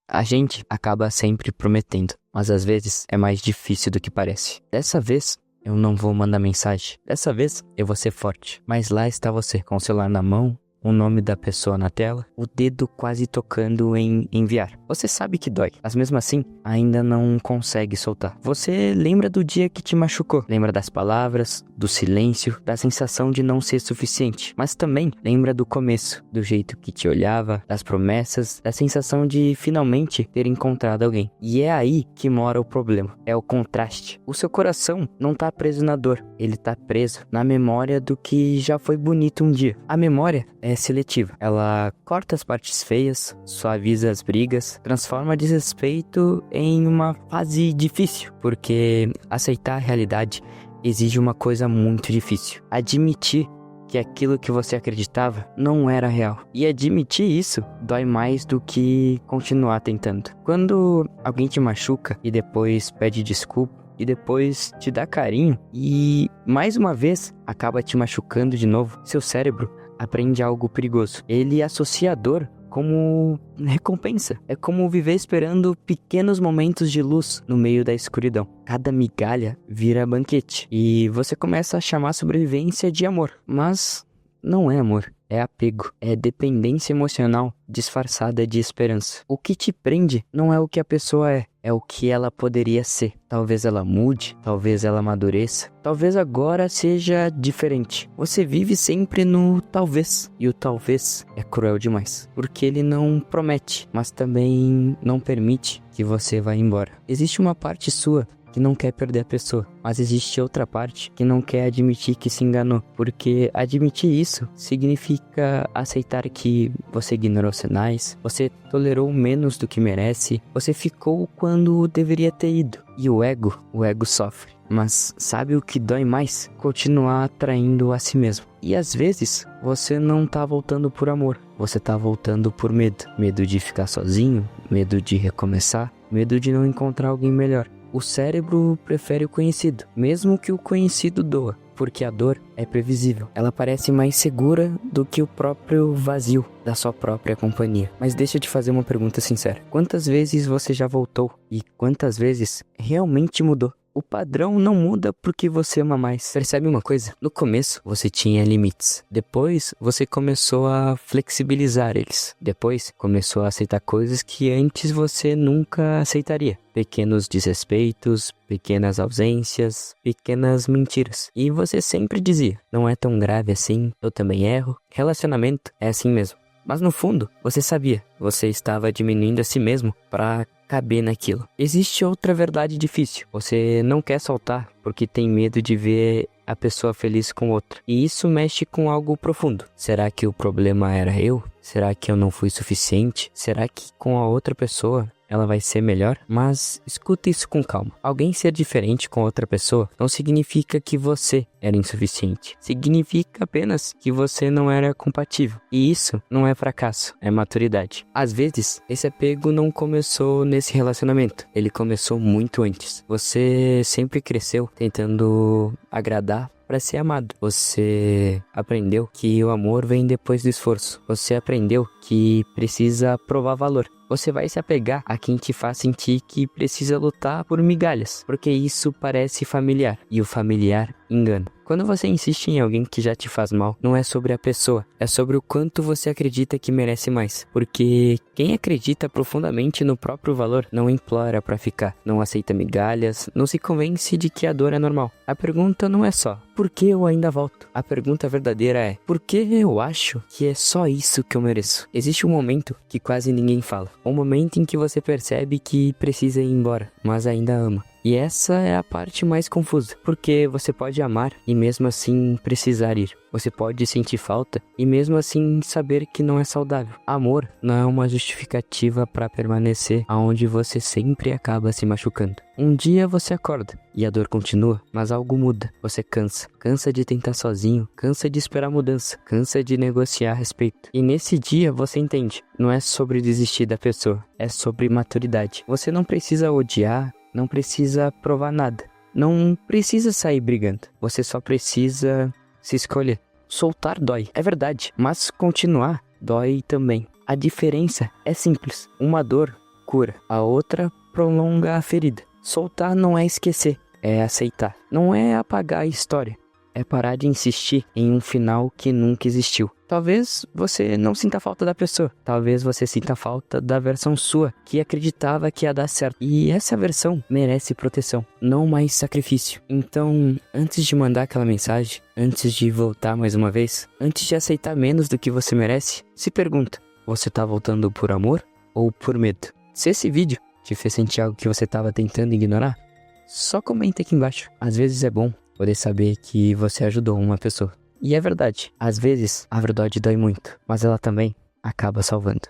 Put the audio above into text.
A gente acaba sempre prometendo, mas às vezes é mais difícil do que parece. Dessa vez, eu não vou mandar mensagem. Dessa vez, eu vou ser forte. Mas lá está você, com o celular na mão, o nome da pessoa na tela, o dedo quase tocando em enviar. Você sabe que dói, mas mesmo assim, ainda não consegue soltar. Você lembra do dia que te machucou, lembra das palavras, do silêncio, da sensação de não ser suficiente, mas também lembra do começo, do jeito que te olhava, das promessas, da sensação de finalmente ter encontrado alguém. E é aí que mora o problema, é o contraste. O seu coração não tá preso na dor, ele tá preso na memória do que já foi bonito um dia. A memória é seletiva. Ela corta as partes feias, suaviza as brigas, transforma desrespeito em uma fase difícil, porque aceitar a realidade exige uma coisa muito difícil. Admitir que aquilo que você acreditava não era real. E admitir isso dói mais do que continuar tentando. Quando alguém te machuca e depois pede desculpa, e depois te dá carinho e mais uma vez acaba te machucando de novo, seu cérebro aprende algo perigoso. Ele associa a dor como recompensa. É como viver esperando pequenos momentos de luz no meio da escuridão. Cada migalha vira banquete e você começa a chamar a sobrevivência de amor. Mas não é amor, é apego, é dependência emocional disfarçada de esperança. O que te prende não é o que a pessoa é o que ela poderia ser. Talvez ela mude, talvez ela amadureça, talvez agora seja diferente. Você vive sempre no talvez, e o talvez é cruel demais, porque ele não promete, mas também não permite que você vá embora. Existe uma parte sua que não quer perder a pessoa, mas existe outra parte que não quer admitir que se enganou, porque admitir isso significa aceitar que você ignorou sinais, você tolerou menos do que merece, você ficou quando deveria ter ido. E o ego sofre. Mas sabe o que dói mais? Continuar atraindo a si mesmo. E às vezes você não tá voltando por amor, você tá voltando por medo. Medo de ficar sozinho, medo de recomeçar, medo de não encontrar alguém melhor. O cérebro prefere o conhecido, mesmo que o conhecido doa, porque a dor é previsível. Ela parece mais segura do que o próprio vazio da sua própria companhia. Mas deixa eu te fazer uma pergunta sincera. Quantas vezes você já voltou e quantas vezes realmente mudou? O padrão não muda porque você ama mais. Percebe uma coisa? No começo, você tinha limites. Depois, você começou a flexibilizar eles. Depois, começou a aceitar coisas que antes você nunca aceitaria. Pequenos desrespeitos, pequenas ausências, pequenas mentiras. E você sempre dizia, não é tão grave assim, eu também erro. Relacionamento é assim mesmo. Mas no fundo, você sabia, você estava diminuindo a si mesmo para caber naquilo. Existe outra verdade difícil. Você não quer soltar porque tem medo de ver a pessoa feliz com outra. E isso mexe com algo profundo. Será que o problema era eu? Será que eu não fui suficiente? Será que com a outra pessoa ela vai ser melhor? Mas escuta isso com calma. Alguém ser diferente com outra pessoa não significa que você era insuficiente. Significa apenas que você não era compatível. E isso não é fracasso, é maturidade. Às vezes, esse apego não começou nesse relacionamento. Ele começou muito antes. Você sempre cresceu tentando agradar para ser amado. Você aprendeu que o amor vem depois do esforço. Você aprendeu que precisa provar valor. Você vai se apegar a quem te faz sentir que precisa lutar por migalhas, porque isso parece familiar, e o familiar engana. Quando você insiste em alguém que já te faz mal, não é sobre a pessoa, é sobre o quanto você acredita que merece mais. Porque quem acredita profundamente no próprio valor não implora pra ficar, não aceita migalhas, não se convence de que a dor é normal. A pergunta não é só, por que eu ainda volto? A pergunta verdadeira é, por que eu acho que é só isso que eu mereço? Existe um momento que quase ninguém fala. Um momento em que você percebe que precisa ir embora, mas ainda ama. E essa é a parte mais confusa, porque você pode amar e mesmo assim precisar ir. Você pode sentir falta e mesmo assim saber que não é saudável. Amor não é uma justificativa para permanecer aonde você sempre acaba se machucando. Um dia você acorda e a dor continua, mas algo muda. Você cansa. Cansa de tentar sozinho, cansa de esperar mudança, cansa de negociar a respeito. E nesse dia você entende, não é sobre desistir da pessoa, é sobre maturidade. Você não precisa odiar, não precisa provar nada. Não precisa sair brigando. Você só precisa se escolher. Soltar dói, é verdade. Mas continuar dói também. A diferença é simples. Uma dor cura, a outra prolonga a ferida. Soltar não é esquecer, é aceitar. Não é apagar a história, é parar de insistir em um final que nunca existiu. Talvez você não sinta falta da pessoa, talvez você sinta falta da versão sua, que acreditava que ia dar certo. E essa versão merece proteção, não mais sacrifício. Então, antes de mandar aquela mensagem, antes de voltar mais uma vez, antes de aceitar menos do que você merece, se pergunta, você tá voltando por amor ou por medo? Se esse vídeo te fez sentir algo que você estava tentando ignorar, só comenta aqui embaixo. Às vezes é bom poder saber que você ajudou uma pessoa. E é verdade, às vezes a verdade dói muito, mas ela também acaba salvando.